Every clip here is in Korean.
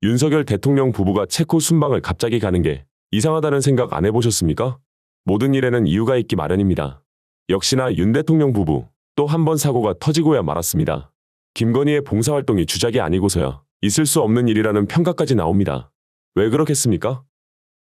윤석열 대통령 부부가 체코 순방을 갑자기 가는 게 이상하다는 생각 안 해보셨습니까? 모든 일에는 이유가 있기 마련입니다. 역시나 윤 대통령 부부 또 한 번 사고가 터지고야 말았습니다. 김건희의 봉사활동이 주작이 아니고서야 있을 수 없는 일이라는 평가까지 나옵니다. 왜 그렇겠습니까?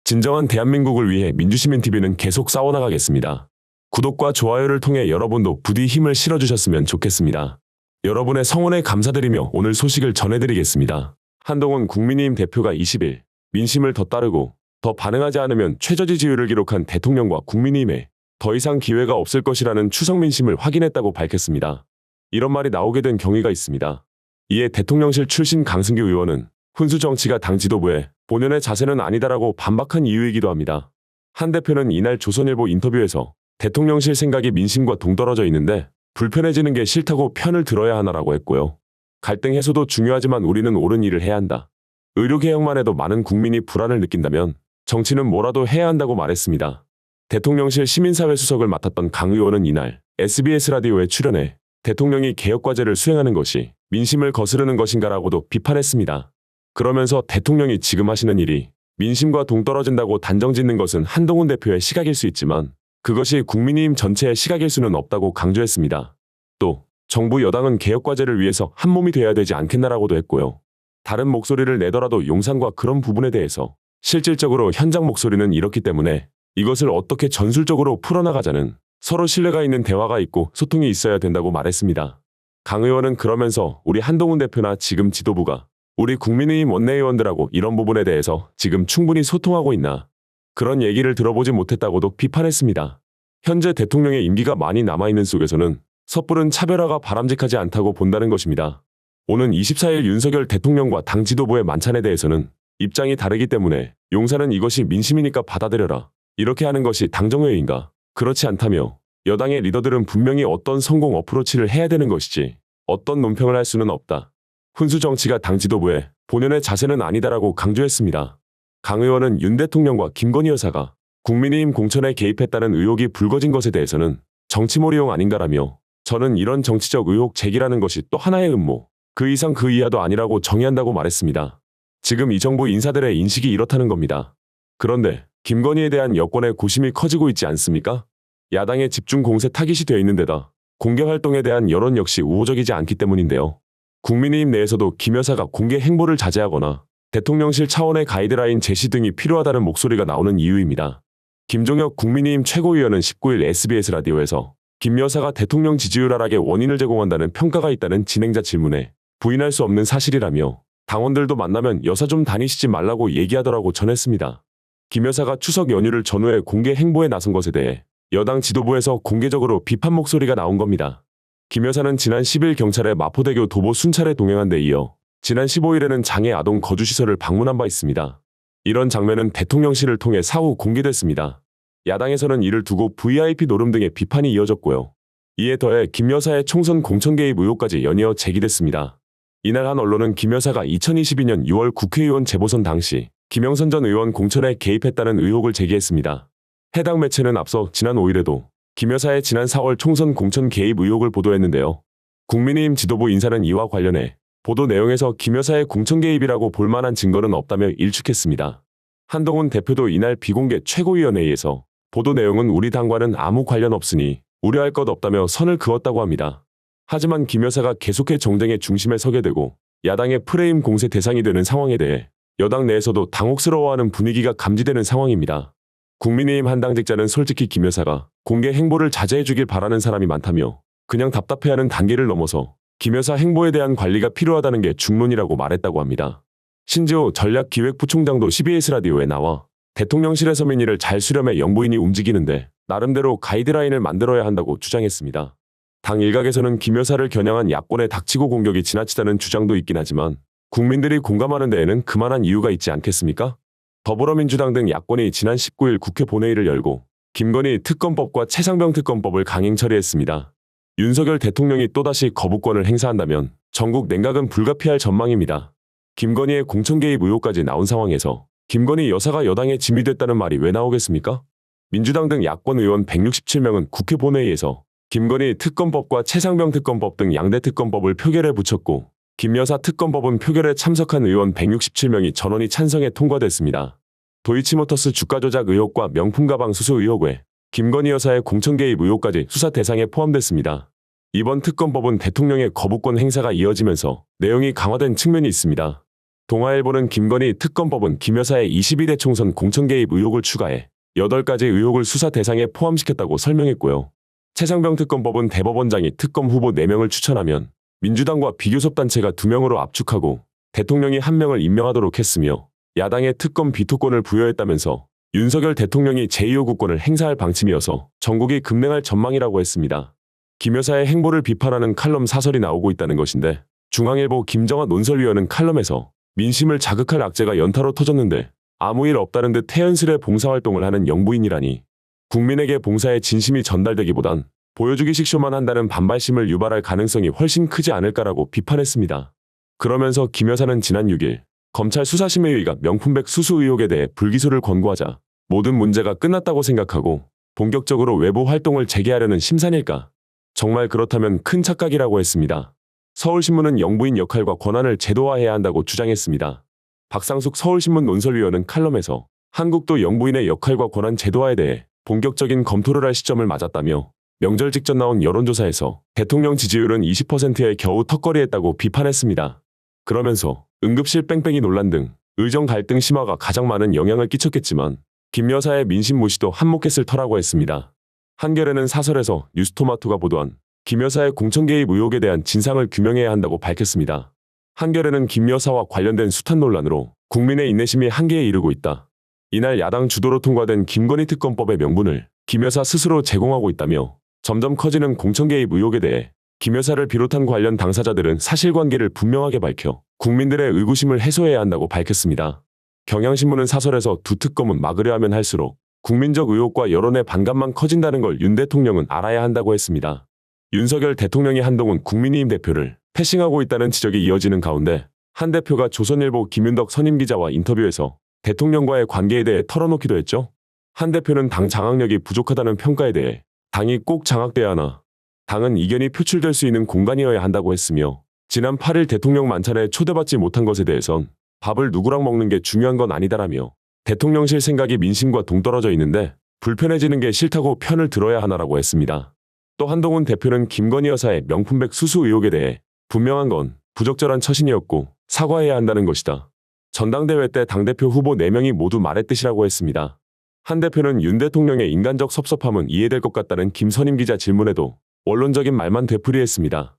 진정한 대한민국을 위해 민주시민TV는 계속 싸워나가겠습니다. 구독과 좋아요를 통해 여러분도 부디 힘을 실어주셨으면 좋겠습니다. 여러분의 성원에 감사드리며 오늘 소식을 전해드리겠습니다. 한동훈 국민의힘 대표가 20일 민심을 더 따르고 더 반응하지 않으면 최저지지율을 기록한 대통령과 국민의힘에 더 이상 기회가 없을 것이라는 추석 민심을 확인했다고 밝혔습니다. 이런 말이 나오게 된 경위가 있습니다. 이에 대통령실 출신 강승규 의원은 훈수 정치가 당 지도부의 본연의 자세는 아니다라고 반박한 이유이기도 합니다. 한 대표는 이날 조선일보 인터뷰에서 대통령실 생각이 민심과 동떨어져 있는데 불편해지는 게 싫다고 편을 들어야 하나라고 했고요. 갈등 해소도 중요하지만 우리는 옳은 일을 해야 한다. 의료개혁만 해도 많은 국민이 불안을 느낀다면 정치는 뭐라도 해야 한다고 말했습니다. 대통령실 시민사회 수석을 맡았던 강 의원은 이날 SBS 라디오에 출연해 대통령이 개혁과제를 수행하는 것이 민심을 거스르는 것인가라고도 비판했습니다. 그러면서 대통령이 지금 하시는 일이 민심과 동떨어진다고 단정짓는 것은 한동훈 대표의 시각일 수 있지만 그것이 국민의힘 전체의 시각일 수는 없다고 강조했습니다. 또 정부 여당은 개혁과제를 위해서 한몸이 돼야 되지 않겠나라고도 했고요. 다른 목소리를 내더라도 용산과 그런 부분에 대해서 실질적으로 현장 목소리는 이렇기 때문에 이것을 어떻게 전술적으로 풀어나가자는 서로 신뢰가 있는 대화가 있고 소통이 있어야 된다고 말했습니다. 강 의원은 그러면서 우리 한동훈 대표나 지금 지도부가 우리 국민의힘 원내의원들하고 이런 부분에 대해서 지금 충분히 소통하고 있나 그런 얘기를 들어보지 못했다고도 비판했습니다. 현재 대통령의 임기가 많이 남아있는 속에서는 섣부른 차별화가 바람직하지 않다고 본다는 것입니다. 오는 24일 윤석열 대통령과 당 지도부의 만찬에 대해서는 입장이 다르기 때문에 용산은 이것이 민심이니까 받아들여라. 이렇게 하는 것이 당정회의인가? 그렇지 않다며 여당의 리더들은 분명히 어떤 성공 어프로치를 해야 되는 것이지 어떤 논평을 할 수는 없다. 훈수 정치가 당 지도부의 본연의 자세는 아니다라고 강조했습니다. 강 의원은 윤 대통령과 김건희 여사가 국민의힘 공천에 개입했다는 의혹이 불거진 것에 대해서는 정치몰이용 아닌가라며 저는 이런 정치적 의혹 제기라는 것이 또 하나의 음모, 그 이상 그 이하도 아니라고 정의한다고 말했습니다. 지금 이 정부 인사들의 인식이 이렇다는 겁니다. 그런데 김건희에 대한 여권의 고심이 커지고 있지 않습니까? 야당의 집중 공세 타깃이 되어 있는 데다 공개 활동에 대한 여론 역시 우호적이지 않기 때문인데요. 국민의힘 내에서도 김 여사가 공개 행보를 자제하거나 대통령실 차원의 가이드라인 제시 등이 필요하다는 목소리가 나오는 이유입니다. 김종혁 국민의힘 최고위원은 19일 SBS 라디오에서 김 여사가 대통령 지지율 하락의 원인을 제공한다는 평가가 있다는 진행자 질문에 부인할 수 없는 사실이라며 당원들도 만나면 여사 좀 다니시지 말라고 얘기하더라고 전했습니다. 김 여사가 추석 연휴를 전후해 공개 행보에 나선 것에 대해 여당 지도부에서 공개적으로 비판 목소리가 나온 겁니다. 김 여사는 지난 10일 경찰의 마포대교 도보 순찰에 동행한 데 이어 지난 15일에는 장애 아동 거주시설을 방문한 바 있습니다. 이런 장면은 대통령실을 통해 사후 공개됐습니다. 야당에서는 이를 두고 VIP 노름 등의 비판이 이어졌고요. 이에 더해 김 여사의 총선 공천 개입 의혹까지 연이어 제기됐습니다. 이날 한 언론은 김 여사가 2022년 6월 국회의원 재보선 당시 김영선 전 의원 공천에 개입했다는 의혹을 제기했습니다. 해당 매체는 앞서 지난 5일에도 김 여사의 지난 4월 총선 공천 개입 의혹을 보도했는데요. 국민의힘 지도부 인사는 이와 관련해 보도 내용에서 김 여사의 공천 개입이라고 볼 만한 증거는 없다며 일축했습니다. 한동훈 대표도 이날 비공개 최고위원회의에서 보도 내용은 우리 당과는 아무 관련 없으니 우려할 것 없다며 선을 그었다고 합니다. 하지만 김 여사가 계속해 정쟁의 중심에 서게 되고 야당의 프레임 공세 대상이 되는 상황에 대해 여당 내에서도 당혹스러워하는 분위기가 감지되는 상황입니다. 국민의힘 한 당직자는 솔직히 김 여사가 공개 행보를 자제해주길 바라는 사람이 많다며 그냥 답답해하는 단계를 넘어서 김 여사 행보에 대한 관리가 필요하다는 게 중론이라고 말했다고 합니다. 신지호 전략기획부총장도 CBS 라디오에 나와 대통령실에서 민의를 잘 수렴해 영부인이 움직이는데 나름대로 가이드라인을 만들어야 한다고 주장했습니다. 당 일각에서는 김 여사를 겨냥한 야권의 닥치고 공격이 지나치다는 주장도 있긴 하지만 국민들이 공감하는 데에는 그만한 이유가 있지 않겠습니까? 더불어민주당 등 야권이 지난 19일 국회 본회의를 열고 김건희 특검법과 최상병 특검법을 강행 처리했습니다. 윤석열 대통령이 또다시 거부권을 행사한다면 전국 냉각은 불가피할 전망입니다. 김건희의 공천 개입 의혹까지 나온 상황에서 김건희 여사가 여당에 짐이 됐다는 말이 왜 나오겠습니까? 민주당 등 야권 의원 167명은 국회 본회의에서 김건희 특검법과 최상병 특검법 등 양대 특검법을 표결에 붙였고 김 여사 특검법은 표결에 참석한 의원 167명이 전원이 찬성해 통과됐습니다. 도이치모터스 주가 조작 의혹과 명품 가방 수수 의혹 외 김건희 여사의 공천 개입 의혹까지 수사 대상에 포함됐습니다. 이번 특검법은 대통령의 거부권 행사가 이어지면서 내용이 강화된 측면이 있습니다. 동아일보는 김건희 특검법은 김 여사의 22대 총선 공천 개입 의혹을 추가해 8가지 의혹을 수사 대상에 포함시켰다고 설명했고요. 최상병 특검법은 대법원장이 특검 후보 4명을 추천하면 민주당과 비교섭단체가 2명으로 압축하고 대통령이 1명을 임명하도록 했으며 야당의 특검 비토권을 부여했다면서 윤석열 대통령이 제2요구권을 행사할 방침이어서 전국이 급냉할 전망이라고 했습니다. 김 여사의 행보를 비판하는 칼럼 사설이 나오고 있다는 것인데 중앙일보 김정아 논설위원은 칼럼에서 민심을 자극할 악재가 연타로 터졌는데 아무 일 없다는 듯 태연스레 봉사활동을 하는 영부인이라니 국민에게 봉사의 진심이 전달되기보단 보여주기식 쇼만 한다는 반발심을 유발할 가능성이 훨씬 크지 않을까라고 비판했습니다. 그러면서 김 여사는 지난 6일 검찰 수사심의위가 명품백 수수 의혹에 대해 불기소를 권고하자 모든 문제가 끝났다고 생각하고 본격적으로 외부 활동을 재개하려는 심산일까? 정말 그렇다면 큰 착각이라고 했습니다. 서울신문은 영부인 역할과 권한을 제도화해야 한다고 주장했습니다. 박상숙 서울신문 논설위원은 칼럼에서 한국도 영부인의 역할과 권한 제도화에 대해 본격적인 검토를 할 시점을 맞았다며 명절 직전 나온 여론조사에서 대통령 지지율은 20%에 겨우 턱걸이했다고 비판했습니다. 그러면서 응급실 뺑뺑이 논란 등 의정 갈등 심화가 가장 많은 영향을 끼쳤겠지만 김 여사의 민심 무시도 한몫했을 터라고 했습니다. 한겨레는 사설에서 뉴스토마토가 보도한 김 여사의 공천 개입 의혹에 대한 진상을 규명해야 한다고 밝혔습니다. 한겨레는 김 여사와 관련된 숱한 논란으로 국민의 인내심이 한계에 이르고 있다. 이날 야당 주도로 통과된 김건희 특검법의 명분을 김 여사 스스로 제공하고 있다며 점점 커지는 공천 개입 의혹에 대해 김 여사를 비롯한 관련 당사자들은 사실관계를 분명하게 밝혀 국민들의 의구심을 해소해야 한다고 밝혔습니다. 경향신문은 사설에서 두 특검은 막으려 하면 할수록 국민적 의혹과 여론의 반감만 커진다는 걸 윤 대통령은 알아야 한다고 했습니다. 윤석열 대통령이 한동훈 국민의힘 대표를 패싱하고 있다는 지적이 이어지는 가운데 한 대표가 조선일보 김윤덕 선임기자와 인터뷰에서 대통령과의 관계에 대해 털어놓기도 했죠. 한 대표는 당 장악력이 부족하다는 평가에 대해 당이 꼭 장악돼야 하나, 당은 이견이 표출될 수 있는 공간이어야 한다고 했으며 지난 8일 대통령 만찬에 초대받지 못한 것에 대해선 밥을 누구랑 먹는 게 중요한 건 아니다라며 대통령실 생각이 민심과 동떨어져 있는데 불편해지는 게 싫다고 편을 들어야 하나라고 했습니다. 또 한동훈 대표는 김건희 여사의 명품백 수수 의혹에 대해 분명한 건 부적절한 처신이었고 사과해야 한다는 것이다. 전당대회 때 당대표 후보 4명이 모두 말했듯이라고 했습니다. 한 대표는 윤 대통령의 인간적 섭섭함은 이해될 것 같다는 김선임 기자 질문에도 원론적인 말만 되풀이했습니다.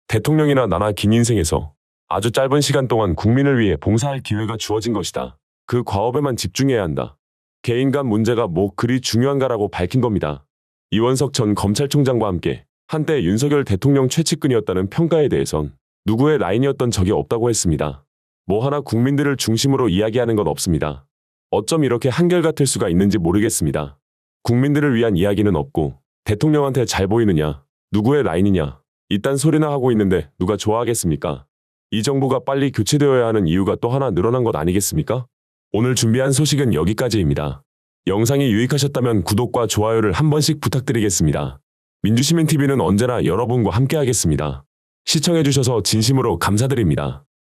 대통령이나 나나 긴 인생에서 아주 짧은 시간 동안 국민을 위해 봉사할 기회가 주어진 것이다. 그 과업에만 집중해야 한다. 개인 간 문제가 뭐 그리 중요한가라고 밝힌 겁니다. 이원석 전 검찰총장과 함께 한때 윤석열 대통령 최측근이었다는 평가에 대해선 누구의 라인이었던 적이 없다고 했습니다. 뭐 하나 국민들을 중심으로 이야기하는 건 없습니다. 어쩜 이렇게 한결같을 수가 있는지 모르겠습니다. 국민들을 위한 이야기는 없고 대통령한테 잘 보이느냐, 누구의 라인이냐, 이딴 소리나 하고 있는데 누가 좋아하겠습니까? 이 정부가 빨리 교체되어야 하는 이유가 또 하나 늘어난 것 아니겠습니까? 오늘 준비한 소식은 여기까지입니다. 영상이 유익하셨다면 구독과 좋아요를 한 번씩 부탁드리겠습니다. 민주시민TV는 언제나 여러분과 함께하겠습니다. 시청해주셔서 진심으로 감사드립니다.